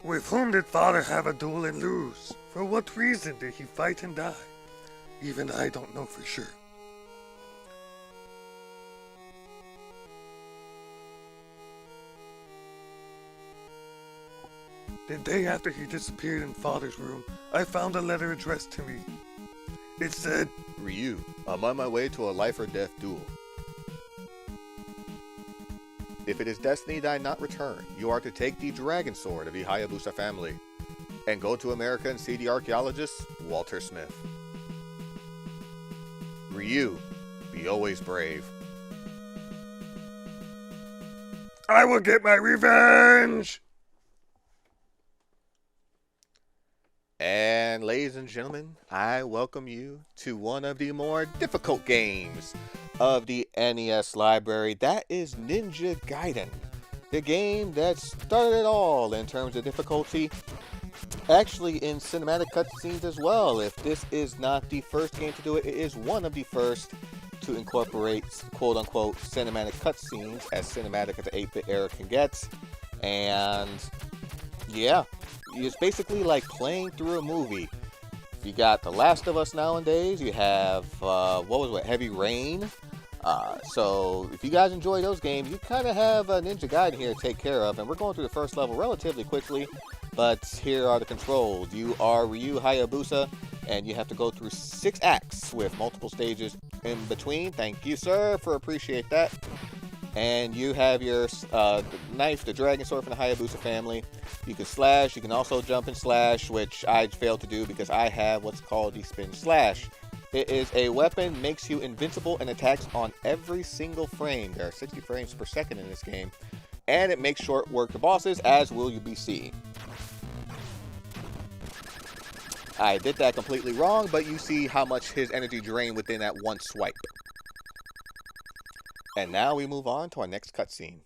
With whom did father have a duel and lose? For what reason did he fight and die? Even I don't know for sure. The day after he disappeared in father's room, I found a letter addressed to me. It said, Ryu, I'm on my way to a life or death duel. If it is destiny that I not return, you are to take the dragon sword of the Hayabusa family and go to America and see the archaeologist, Walter Smith. Ryu, be always brave. I will get my revenge! And ladies and gentlemen, I welcome you to one of the more difficult games of the NES library. That is Ninja Gaiden, the game that started it all in terms of difficulty. Actually, in cinematic cutscenes as well. If this is not the first game to do it, it is one of the first to incorporate quote-unquote cinematic cutscenes, as cinematic as the 8-bit era can get. And yeah, it's basically like playing through a movie. You got The Last of Us nowadays. You have Heavy Rain. So if you guys enjoy those games, you kind of have a Ninja Gaiden here to take care of. And we're going through the first level relatively quickly, but here are the controls. You are Ryu Hayabusa, and you have to go through 6 acts with multiple stages in between. Thank you, sir, for appreciate that. And you have your knife, the dragon sword from the Hayabusa family. You can slash. You can also jump and slash, which I failed to do because I have what's called the spin slash. It is a weapon, makes you invincible, and attacks on every single frame. There are 60 frames per second in this game. And it makes short work to bosses, as will you be seeing. I did that completely wrong, but you see how much his energy drained within that one swipe. And now we move on to our next cutscene.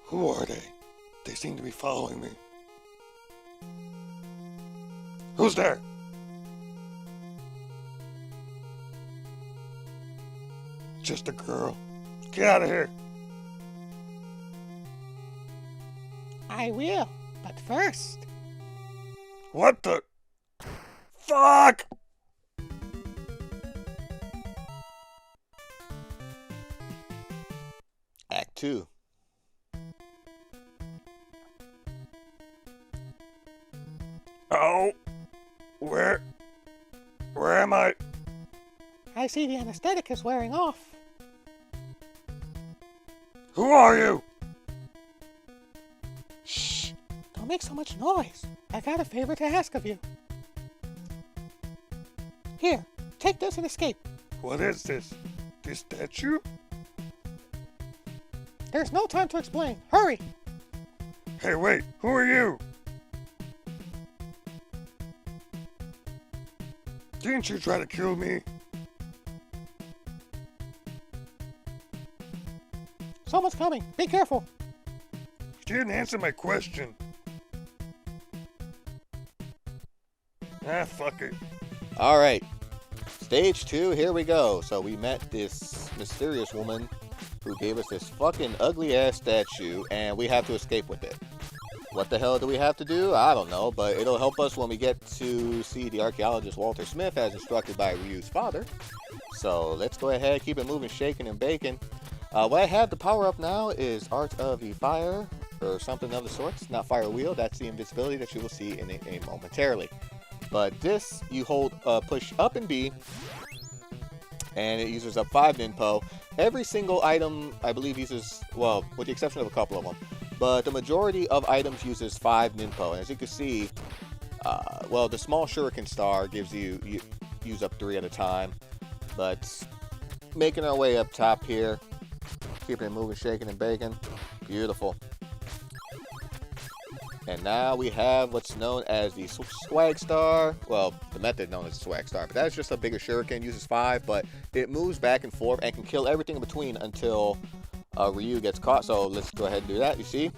Who are they? They seem to be following me. Who's there? Just a girl. Get out of here. I will, but first. What the? Fuck! Act 2. Oh, where am I? I see the anesthetic is wearing off. Who are you? Shh! Don't make so much noise. I got a favor to ask of you. Here, take this and escape. What is this? This statue? There's no time to explain. Hurry! Hey, wait, who are you? Didn't you try to kill me? Someone's coming. Be careful. You didn't answer my question. Ah, fuck it. Alright. Stage 2, here we go. So we met this mysterious woman who gave us this fucking ugly ass statue, and we have to escape with it. What the hell do we have to do? I don't know, but it'll help us when we get to see the archaeologist Walter Smith as instructed by Ryu's father. So let's go ahead, keep it moving, shaking and baking. What I have to power up now is Art of the Fire, or something of the sorts. Not Fire Wheel, that's the invisibility that you will see in a momentarily. But this, you hold push up and B, and it uses up 5 Ninpo. Every single item, I believe, uses, well, with the exception of a couple of them, but the majority of items uses 5 Ninpo. And as you can see, well, the small shuriken star gives you use up 3 at a time. But making our way up top here, keeping it moving, shaking and baking. Beautiful. And now we have what's known as the swag star. Well, the method known as the swag star, but that's just a bigger shuriken, uses 5, but it moves back and forth and can kill everything in between until Ryu gets caught. So let's go ahead and do that. You see?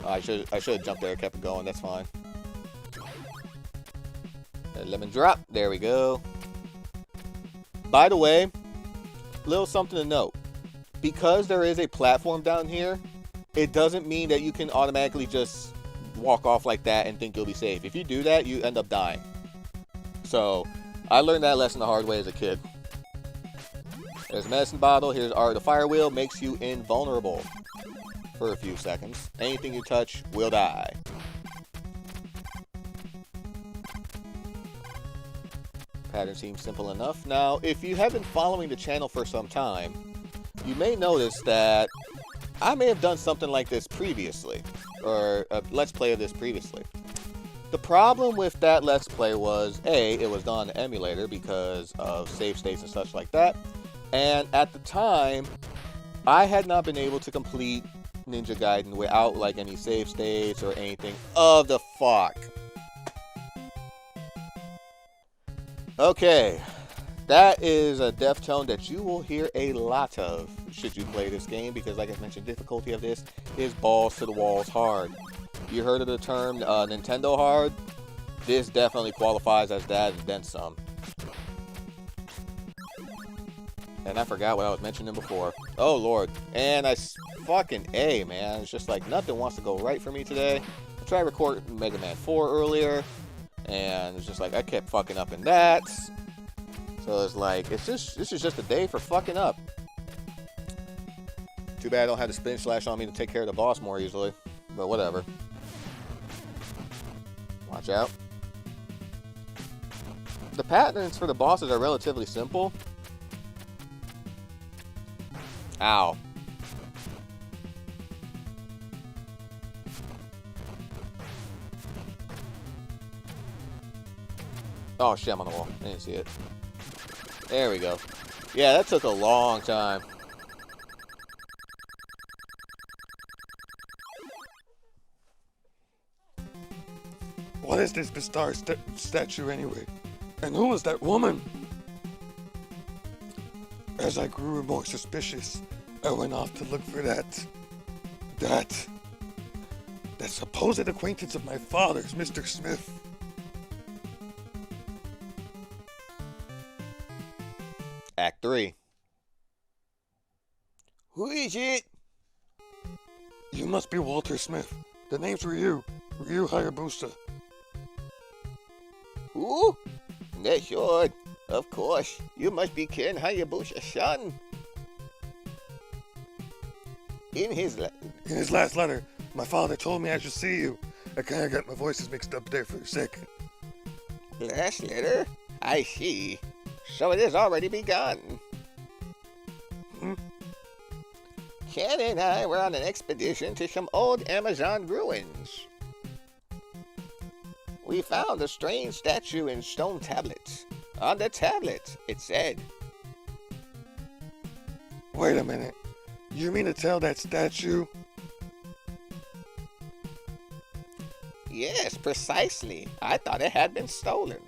I should have jumped there, kept it going. That's fine. Lemon drop. There we go. By the way, little something to note. because there is a platform down here, it doesn't mean that you can automatically just walk off like that and think you'll be safe. If you do that, you end up dying. So, I learned that lesson the hard way as a kid. There's a medicine bottle. Here's the fire wheel. Makes you invulnerable for a few seconds. Anything you touch will die. Pattern seems simple enough. Now, if you have been following the channel for some time, you may notice that I may have done something like this previously, or a Let's Play of this previously. The problem with that Let's Play was, A, it was done on an emulator because of save states and such like that, and at the time, I had not been able to complete Ninja Gaiden without like any save states or anything of the fuck. Okay, that is a death tone that you will hear a lot of should you play this game, because like I mentioned, difficulty of this is balls to the walls hard. You heard of the term Nintendo hard? This definitely qualifies as that and then some. And I forgot what I was mentioning before. Oh lord. And fucking A, man. It's just like nothing wants to go right for me today. I tried recording Mega Man 4 earlier, and it's just like I kept fucking up in that. So it's like, this is just a day for fucking up. Too bad I don't have the spin slash on me to take care of the boss more easily. But whatever. Watch out. The patterns for the bosses are relatively simple. Ow. Oh shit, I'm on the wall. I didn't see it. There we go. Yeah, that took a long time. What is this bizarre statue anyway? And who was that woman? As I grew more suspicious, I went off to look for that supposed acquaintance of my father's, Mr. Smith. Act 3. Who is it? You must be Walter Smith. The name's Ryu Hayabusa. Who? That's odd. Of course, you must be Ken Hayabusa's son. In his last letter, my father told me I should see you. I kinda got my voices mixed up there for a second. last letter? I see. So it has already begun. Ken and I were on an expedition to some old Amazon ruins. We found a strange statue in stone tablets. On the tablet, it said, Wait a minute. You mean to tell that statue? Yes, precisely. I thought it had been stolen.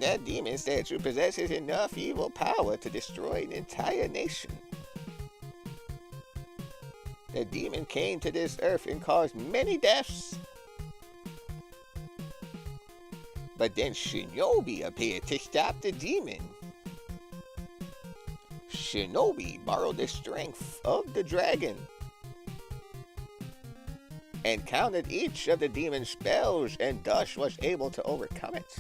That demon statue possesses enough evil power to destroy an entire nation. The demon came to this earth and caused many deaths. But then Shinobi appeared to stop the demon. Shinobi borrowed the strength of the dragon and countered each of the demon's spells, and thus was able to overcome it.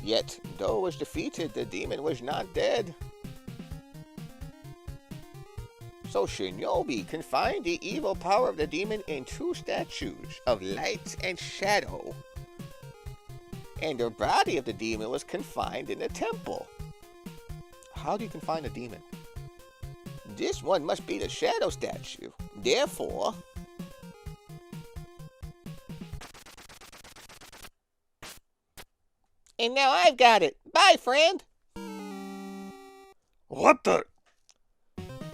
Yet, though it was defeated, the demon was not dead. So Shinobi confined the evil power of the demon in two statues of light and shadow. And the body of the demon was confined in the temple. How do you confine a demon? This one must be the shadow statue. Therefore, and now I've got it. Bye, friend. What the?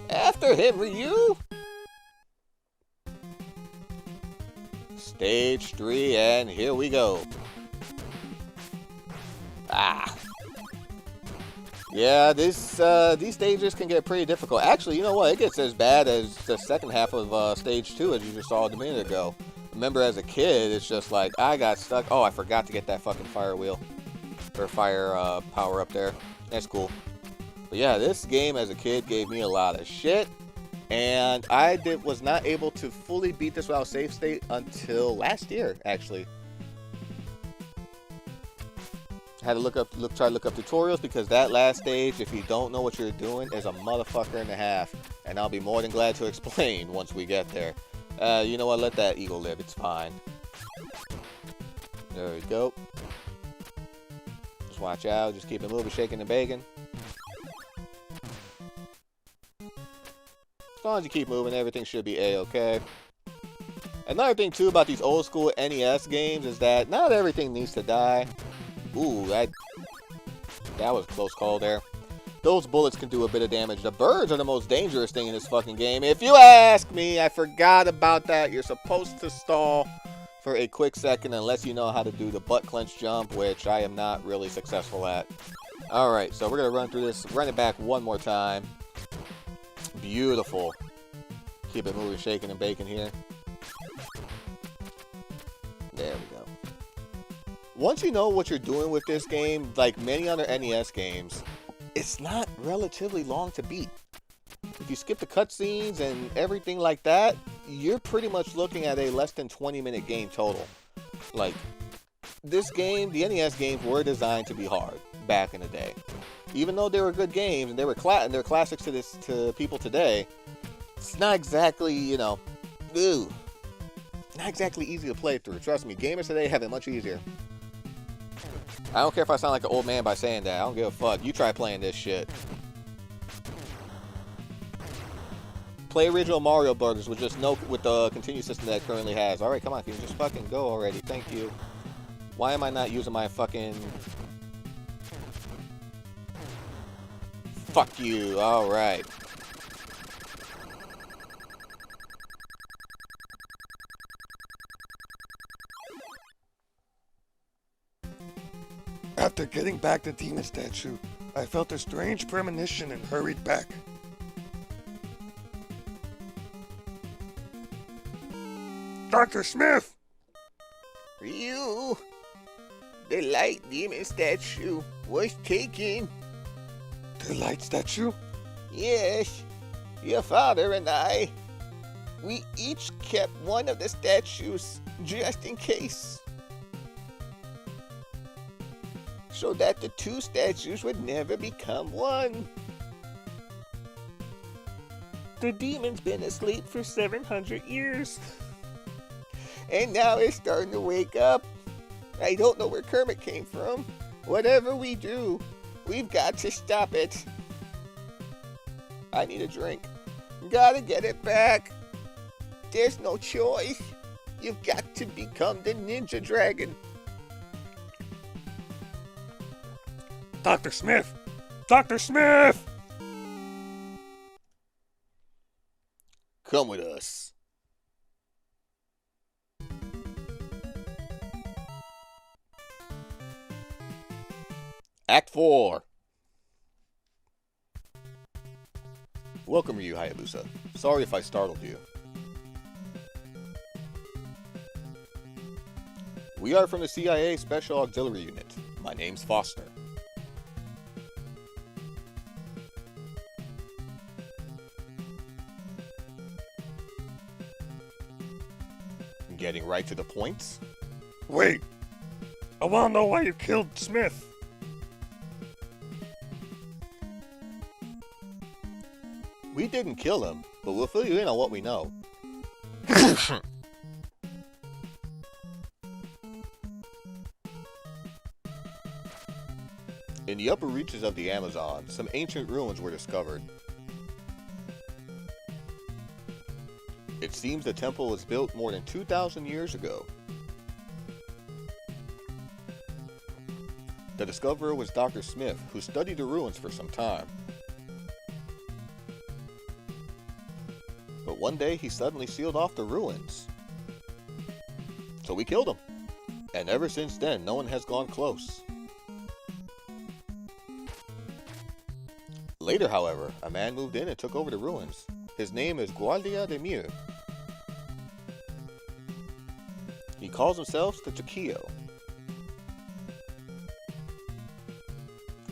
After him, Ryu. Stage 3, and here we go. Yeah, these stages can get pretty difficult. Actually, you know what? It gets as bad as the second half of Stage 2, as you just saw a minute ago. Remember, as a kid, it's just like, I got stuck. Oh, I forgot to get that fucking fire wheel. Or fire power up there. That's cool. But yeah, this game as a kid gave me a lot of shit. And I was not able to fully beat this without save state until last year, actually. I had to try to look up tutorials because that last stage, if you don't know what you're doing, is a motherfucker and a half. And I'll be more than glad to explain once we get there. You know what? Let that eagle live. It's fine. There we go. Just watch out. Just keep it moving, shaking and baking. As long as you keep moving, everything should be A-okay. Another thing, too, about these old school NES games is that not everything needs to die. Ooh, that was a close call there. Those bullets can do a bit of damage. The birds are the most dangerous thing in this fucking game. If you ask me, I forgot about that. You're supposed to stall for a quick second unless you know how to do the butt clench jump, which I am not really successful at. Alright, so we're going to run through this, run it back one more time. Beautiful. Keep it moving, shaking, and baking here. There we go. Once you know what you're doing with this game, like many other NES games, it's not relatively long to beat. If you skip the cutscenes and everything like that, you're pretty much looking at a less than 20-minute game total. Like, this game, the NES games were designed to be hard back in the day. Even though they were good games and they were they're classics to people today, it's not exactly, you know, not exactly easy to play through. Trust me, gamers today have it much easier. I don't care if I sound like an old man by saying that. I don't give a fuck. You try playing this shit. Play original Mario Brothers with the continue system that it currently has. Alright, come on, can you just fucking go already? Thank you. Why am I not using my fucking... Fuck you. Alright. After getting back the demon statue, I felt a strange premonition and hurried back. Dr. Smith! Ryu, the light demon statue was taken. The light statue? Yes, your father and I, we each kept one of the statues just in case. So that the two statues would never become one. The demon's been asleep for 700 years. And now it's starting to wake up. I don't know where Kermit came from. Whatever we do, we've got to stop it. I need a drink. Gotta get it back. There's no choice. You've got to become the Ninja Dragon. Dr. Smith! Dr. Smith! Come with us. Act 4. Welcome, Ryu Hayabusa. Sorry if I startled you. We are from the CIA Special Auxiliary Unit. My name's Foster. Getting right to the point. Wait! I wanna know why you killed Smith! We didn't kill him, but we'll fill you in on what we know. In the upper reaches of the Amazon, some ancient ruins were discovered. It seems the temple was built more than 2,000 years ago. The discoverer was Dr. Smith, who studied the ruins for some time. But one day he suddenly sealed off the ruins. So we killed him. And ever since then, no one has gone close. Later, however, a man moved in and took over the ruins. His name is Guardia de Mir. He calls himself the Chikio.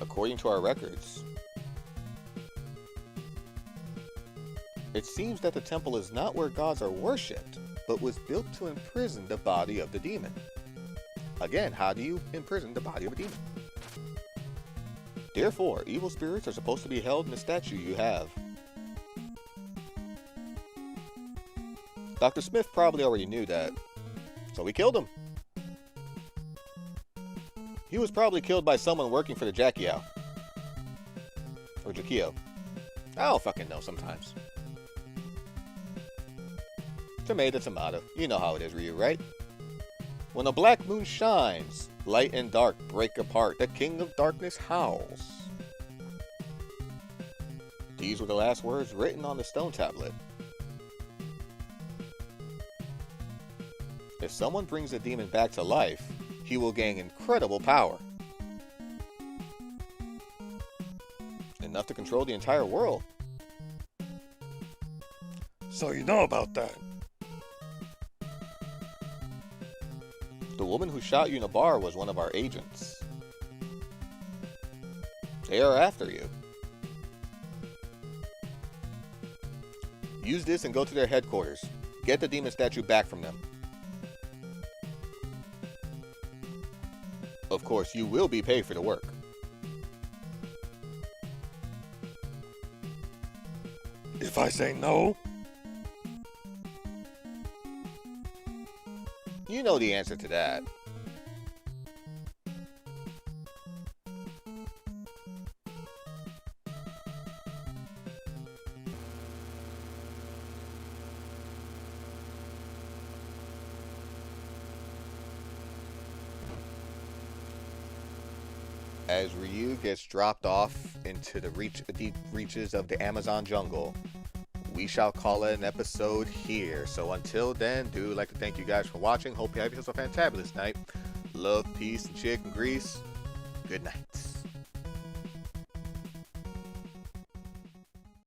According to our records, it seems that the temple is not where gods are worshipped, but was built to imprison the body of the demon. Again, how do you imprison the body of a demon? Therefore, evil spirits are supposed to be held in the statue you have. Dr. Smith probably already knew that, so we killed him. He was probably killed by someone working for the Jackiao. Or Jakio. I don't fucking know sometimes. Tomato, tomato. You know how it is, Ryu, right? When a black moon shines, light and dark break apart. The king of darkness howls. These were the last words written on the stone tablet. If someone brings the demon back to life, he will gain incredible power. Enough to control the entire world. So you know about that. The woman who shot you in a bar was one of our agents. They are after you. Use this and go to their headquarters. Get the demon statue back from them. Of course, you will be paid for the work. If I say no, You know the answer to that. As Ryu gets dropped off into the deep reaches of the Amazon jungle, we shall call it an episode here. So until then, do like to thank you guys for watching. Hope you have yourself a fantabulous night. Love, peace, and chicken grease. Good night.